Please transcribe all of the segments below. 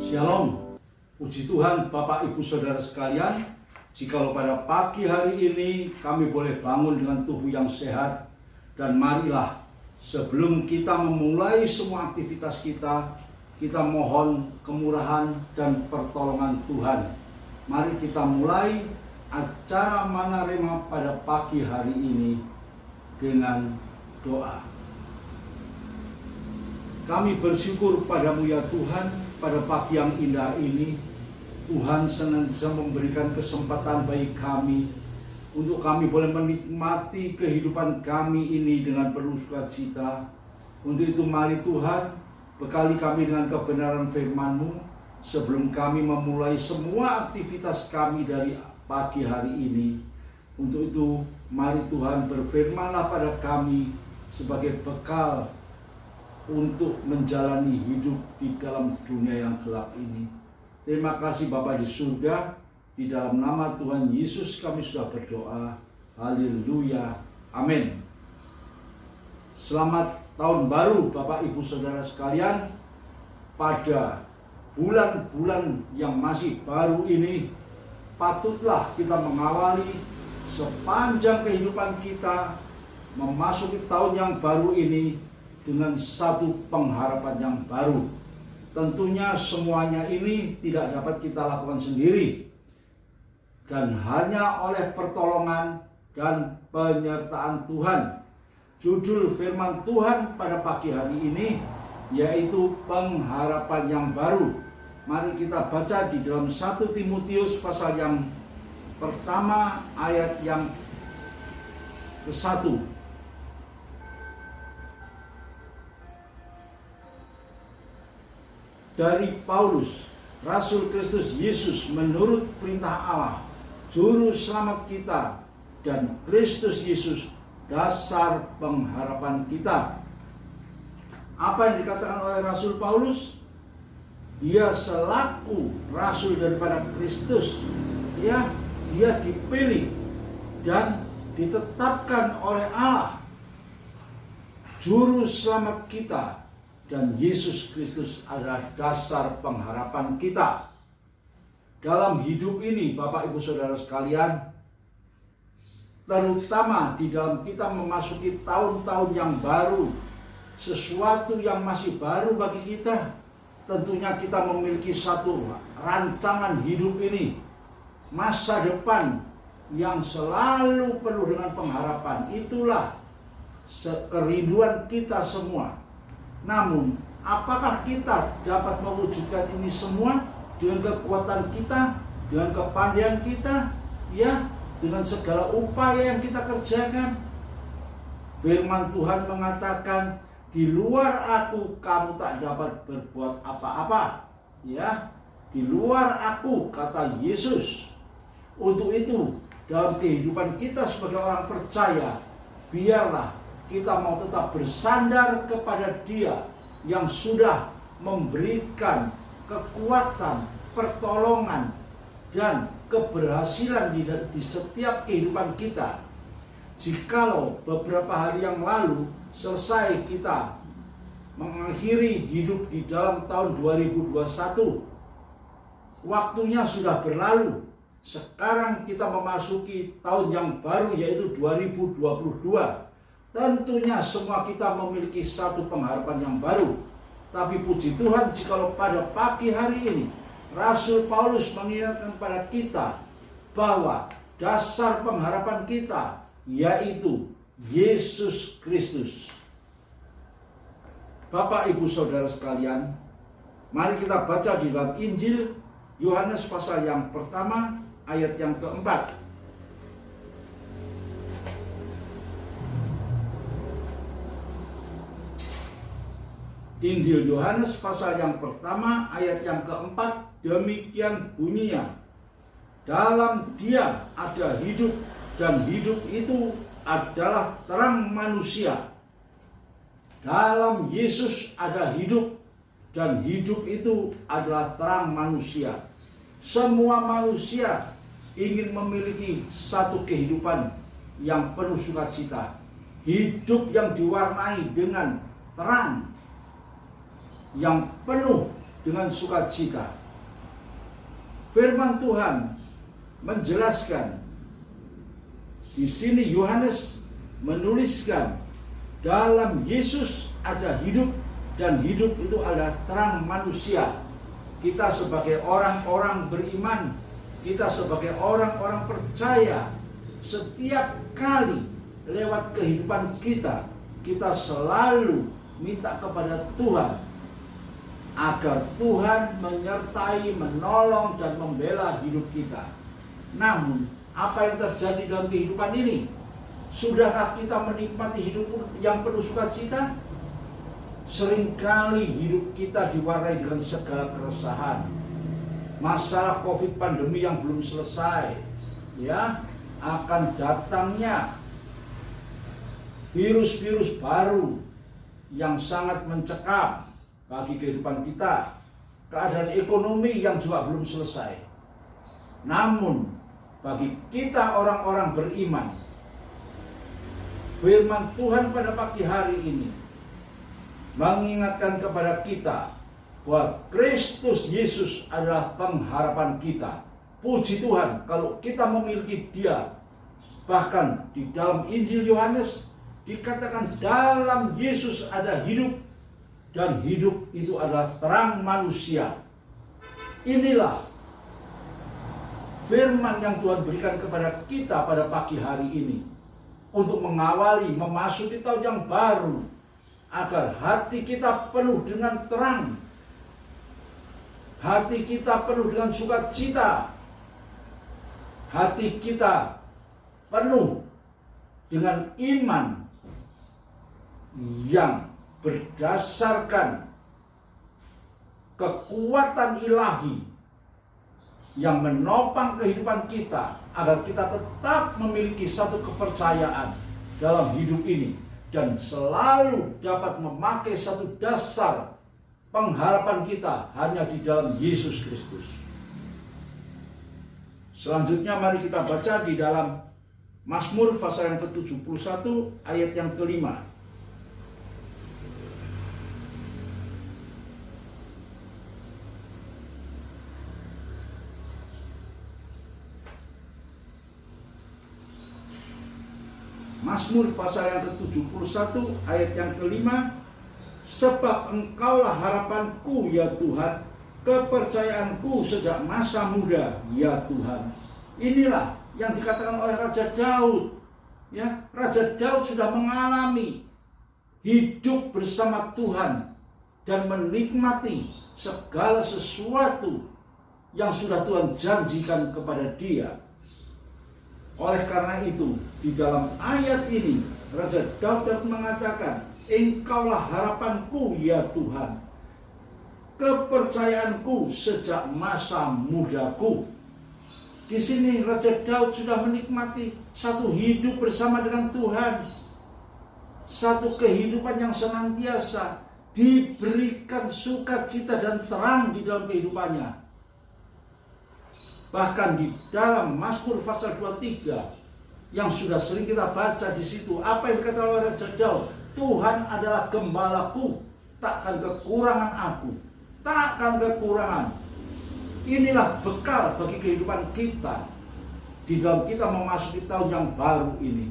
Shalom, puji Tuhan Bapak Ibu Saudara sekalian. Jikalau pada pagi hari ini kami boleh bangun dengan tubuh yang sehat, dan marilah sebelum kita memulai semua aktivitas kita mohon kemurahan dan pertolongan Tuhan. Mari kita mulai acara Mana Rema pada pagi hari ini dengan doa. Kami bersyukur padamu ya Tuhan, pada pagi yang indah ini. Tuhan senantiasa memberikan kesempatan bagi kami untuk kami boleh menikmati kehidupan kami ini dengan penuh sukacita. Untuk itu mari Tuhan, bekali kami dengan kebenaran firman-Mu sebelum kami memulai semua aktivitas kami dari pagi hari ini. Untuk itu mari Tuhan, berfirman-Lah pada kami sebagai bekal untuk menjalani hidup di dalam dunia yang gelap ini. Terima kasih Bapa di surga, di dalam nama Tuhan Yesus kami sudah berdoa. Haleluya, amin. Selamat tahun baru Bapak Ibu Saudara sekalian. Pada bulan-bulan yang masih baru ini, patutlah kita mengawali sepanjang kehidupan kita memasuki tahun yang baru ini dengan satu pengharapan yang baru. Tentunya semuanya ini tidak dapat kita lakukan sendiri, dan hanya oleh pertolongan dan penyertaan Tuhan. Judul firman Tuhan pada pagi hari ini yaitu pengharapan yang baru. Mari kita baca di dalam 1 Timotius pasal yang pertama ayat yang ke-1. Dari Paulus, Rasul Kristus Yesus menurut perintah Allah, Juru Selamat kita, dan Kristus Yesus dasar pengharapan kita. Apa yang dikatakan oleh Rasul Paulus? Dia selaku Rasul daripada Kristus, dia dipilih dan ditetapkan oleh Allah, Juru Selamat kita, dan Yesus Kristus adalah dasar pengharapan kita. Dalam hidup ini Bapak Ibu Saudara sekalian, terutama di dalam kita memasuki tahun-tahun yang baru, sesuatu yang masih baru bagi kita, tentunya kita memiliki satu rancangan hidup ini, masa depan yang selalu penuh dengan pengharapan. Itulah kerinduan kita semua. Namun, apakah kita dapat mewujudkan ini semua dengan kekuatan kita, dengan kepandaian kita, ya, dengan segala upaya yang kita kerjakan? Firman Tuhan mengatakan, di luar aku kamu tak dapat berbuat apa-apa. Ya, di luar aku, kata Yesus. Untuk itu, dalam kehidupan kita sebagai orang percaya, biarlah kita mau tetap bersandar kepada Dia yang sudah memberikan kekuatan, pertolongan, dan keberhasilan di setiap kehidupan kita. Jikalau beberapa hari yang lalu selesai kita mengakhiri hidup di dalam tahun 2021, waktunya sudah berlalu. Sekarang kita memasuki tahun yang baru, yaitu 2022. Tentunya semua kita memiliki satu pengharapan yang baru. Tapi puji Tuhan, jikalau pada pagi hari ini Rasul Paulus mengingatkan pada kita bahwa dasar pengharapan kita yaitu Yesus Kristus. Bapak Ibu Saudara sekalian, mari kita baca di dalam Injil Yohanes pasal yang pertama ayat yang keempat. Injil Yohanes pasal yang pertama ayat yang keempat, demikian bunyinya, dalam Dia ada hidup, dan hidup itu adalah terang manusia. Dalam Yesus ada hidup, dan hidup itu adalah terang manusia. Semua manusia ingin memiliki satu kehidupan yang penuh sukacita, hidup yang diwarnai dengan terang, yang penuh dengan sukacita. Firman Tuhan menjelaskan, di sini Yohanes menuliskan, dalam Yesus ada hidup, dan hidup itu adalah terang manusia. Kita sebagai orang-orang beriman, kita sebagai orang-orang percaya, setiap kali lewat kehidupan kita, kita selalu minta kepada Tuhan agar Tuhan menyertai, menolong, dan membela hidup kita. Namun, apa yang terjadi dalam kehidupan ini? Sudahkah kita menikmati hidup yang penuh sukacita? Seringkali hidup kita diwarnai dengan segala keresahan. Masalah COVID pandemi yang belum selesai, ya, akan datangnya virus-virus baru yang sangat mencekam bagi kehidupan kita. Keadaan ekonomi yang juga belum selesai. Namun, bagi kita orang-orang beriman, firman Tuhan pada pagi hari ini mengingatkan kepada kita bahwa Kristus Yesus adalah pengharapan kita. Puji Tuhan kalau kita memiliki Dia. Bahkan di dalam Injil Yohanes dikatakan dalam Yesus ada hidup, dan hidup itu adalah terang manusia. Inilah firman yang Tuhan berikan kepada kita pada pagi hari ini untuk mengawali memasuki tahun yang baru, agar hati kita penuh dengan terang, hati kita penuh dengan sukacita, hati kita penuh dengan iman yang berdasarkan kekuatan ilahi yang menopang kehidupan kita, agar kita tetap memiliki satu kepercayaan dalam hidup ini dan selalu dapat memakai satu dasar pengharapan kita hanya di dalam Yesus Kristus. Selanjutnya mari kita baca di dalam Mazmur pasal yang ke-71 ayat yang ke-5. Mazmur pasal yang ke-71 ayat yang ke-5. Sebab Engkaulah harapanku ya Tuhan, kepercayaanku sejak masa muda ya Tuhan. Inilah yang dikatakan oleh Raja Daud. Ya, Raja Daud sudah mengalami hidup bersama Tuhan dan menikmati segala sesuatu yang sudah Tuhan janjikan kepada dia. Oleh karena itu, di dalam ayat ini Raja Daud mengatakan, Engkaulah harapanku ya Tuhan, kepercayaanku sejak masa mudaku. Di sini Raja Daud sudah menikmati satu hidup bersama dengan Tuhan, satu kehidupan yang senantiasa diberikan sukacita dan terang di dalam kehidupannya. Bahkan di dalam Mazmur pasal 23 yang sudah sering kita baca di situ, apa yang dikatakan oleh Raja Daud? Tuhan adalah gembalaku, takkan kekurangan aku, takkan kekurangan. Inilah bekal bagi kehidupan kita di dalam kita memasuki tahun yang baru ini.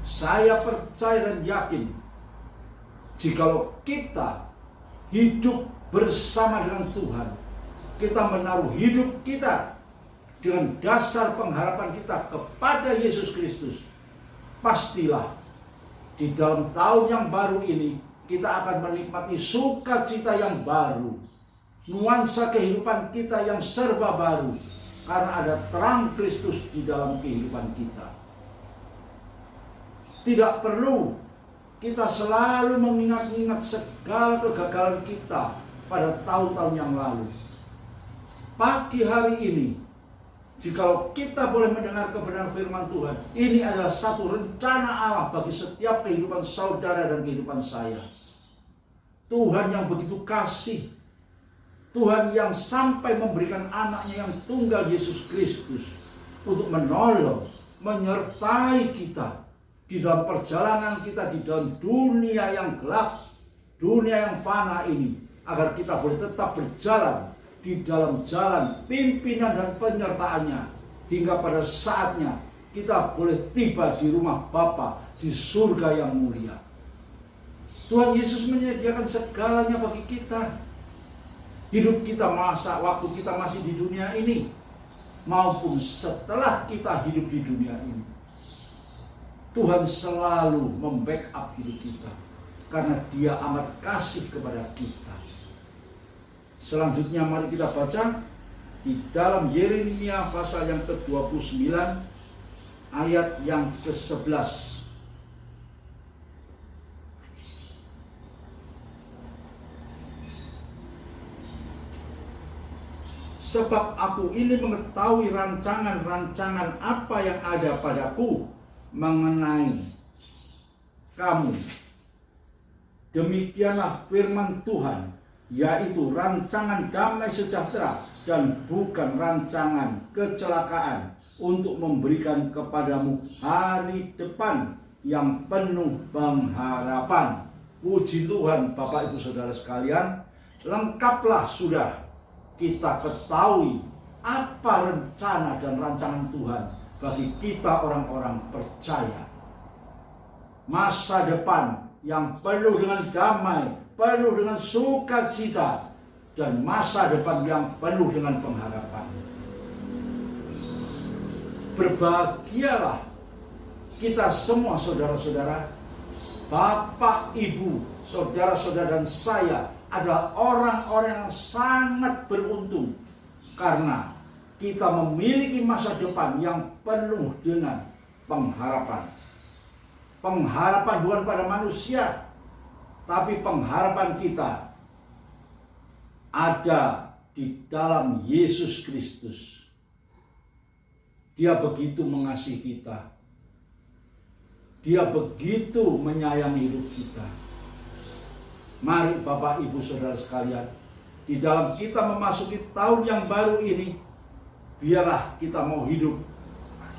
Saya percaya dan yakin, jikalau kita hidup bersama dengan Tuhan, kita menaruh hidup kita dengan dasar pengharapan kita kepada Yesus Kristus, pastilah di dalam tahun yang baru ini kita akan menikmati sukacita yang baru, nuansa kehidupan kita yang serba baru, karena ada terang Kristus di dalam kehidupan kita. Tidak perlu kita selalu mengingat-ingat segala kegagalan kita pada tahun-tahun yang lalu. Pagi hari ini, jikalau kita boleh mendengar kebenaran firman Tuhan, ini adalah satu rencana Allah bagi setiap kehidupan saudara dan kehidupan saya. Tuhan yang begitu kasih, Tuhan yang sampai memberikan anaknya yang tunggal Yesus Kristus untuk menolong, menyertai kita di dalam perjalanan kita di dalam dunia yang gelap, dunia yang fana ini, agar kita boleh tetap berjalan di dalam jalan pimpinan dan penyertaannya, hingga pada saatnya kita boleh tiba di rumah Bapa di surga yang mulia. Tuhan Yesus menyediakan segalanya bagi kita. Hidup kita waktu kita masih di dunia ini, maupun setelah kita hidup di dunia ini, Tuhan selalu membackup hidup kita, karena Dia amat kasih kepada kita. Selanjutnya mari kita baca di dalam Yeremia pasal yang ke-29 ayat yang ke-11. Sebab aku ini mengetahui rancangan-rancangan apa yang ada padaku mengenai kamu. Demikianlah firman Tuhan, yaitu rancangan damai sejahtera dan bukan rancangan kecelakaan, untuk memberikan kepadamu hari depan yang penuh pengharapan. Puji Tuhan, Bapak Ibu Saudara sekalian, lengkaplah sudah kita ketahui apa rencana dan rancangan Tuhan bagi kita orang-orang percaya. Masa depan yang penuh dengan damai, penuh dengan sukacita, dan masa depan yang penuh dengan pengharapan. Berbahagialah kita semua saudara-saudara, Bapak, Ibu, saudara-saudara dan saya adalah orang-orang yang sangat beruntung, karena kita memiliki masa depan yang penuh dengan pengharapan. Pengharapan bukan pada manusia, tapi pengharapan kita ada di dalam Yesus Kristus. Dia begitu mengasihi kita. Dia begitu menyayangi hidup kita. Mari Bapak Ibu Saudara sekalian, di dalam kita memasuki tahun yang baru ini, biarlah kita mau hidup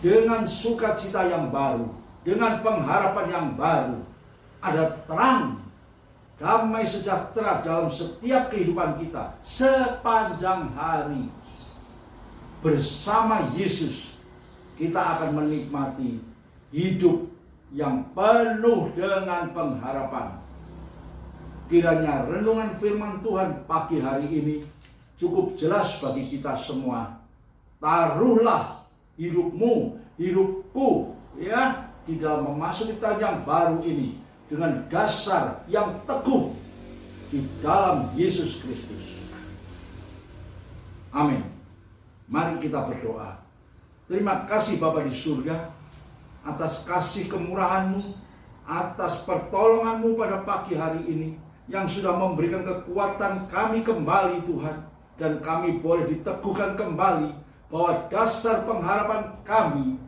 dengan sukacita yang baru, dengan pengharapan yang baru. Ada terang, damai sejahtera dalam setiap kehidupan kita sepanjang hari. Bersama Yesus kita akan menikmati hidup yang penuh dengan pengharapan. Kiranya renungan firman Tuhan pagi hari ini cukup jelas bagi kita semua. Taruhlah hidupmu, hidupku, ya, di dalam memasuki tahun yang baru ini dengan dasar yang teguh di dalam Yesus Kristus. Amin. Mari kita berdoa. Terima kasih Bapa di surga atas kasih kemurahan-Mu, atas pertolongan-Mu pada pagi hari ini, yang sudah memberikan kekuatan kami kembali Tuhan, dan kami boleh diteguhkan kembali bahwa dasar pengharapan kami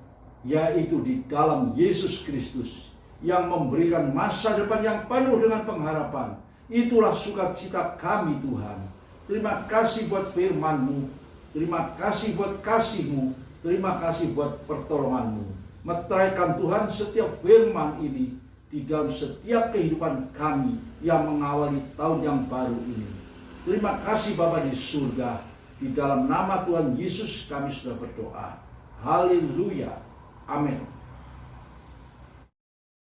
yaitu di dalam Yesus Kristus yang memberikan masa depan yang penuh dengan pengharapan. Itulah sukacita kami Tuhan. Terima kasih buat firman-Mu, terima kasih buat kasih-Mu, terima kasih buat pertolongan-Mu. Meteraikan Tuhan setiap firman ini di dalam setiap kehidupan kami yang mengawali tahun yang baru ini. Terima kasih Bapa di surga. Di dalam nama Tuhan Yesus kami sudah berdoa. Haleluya. Amin.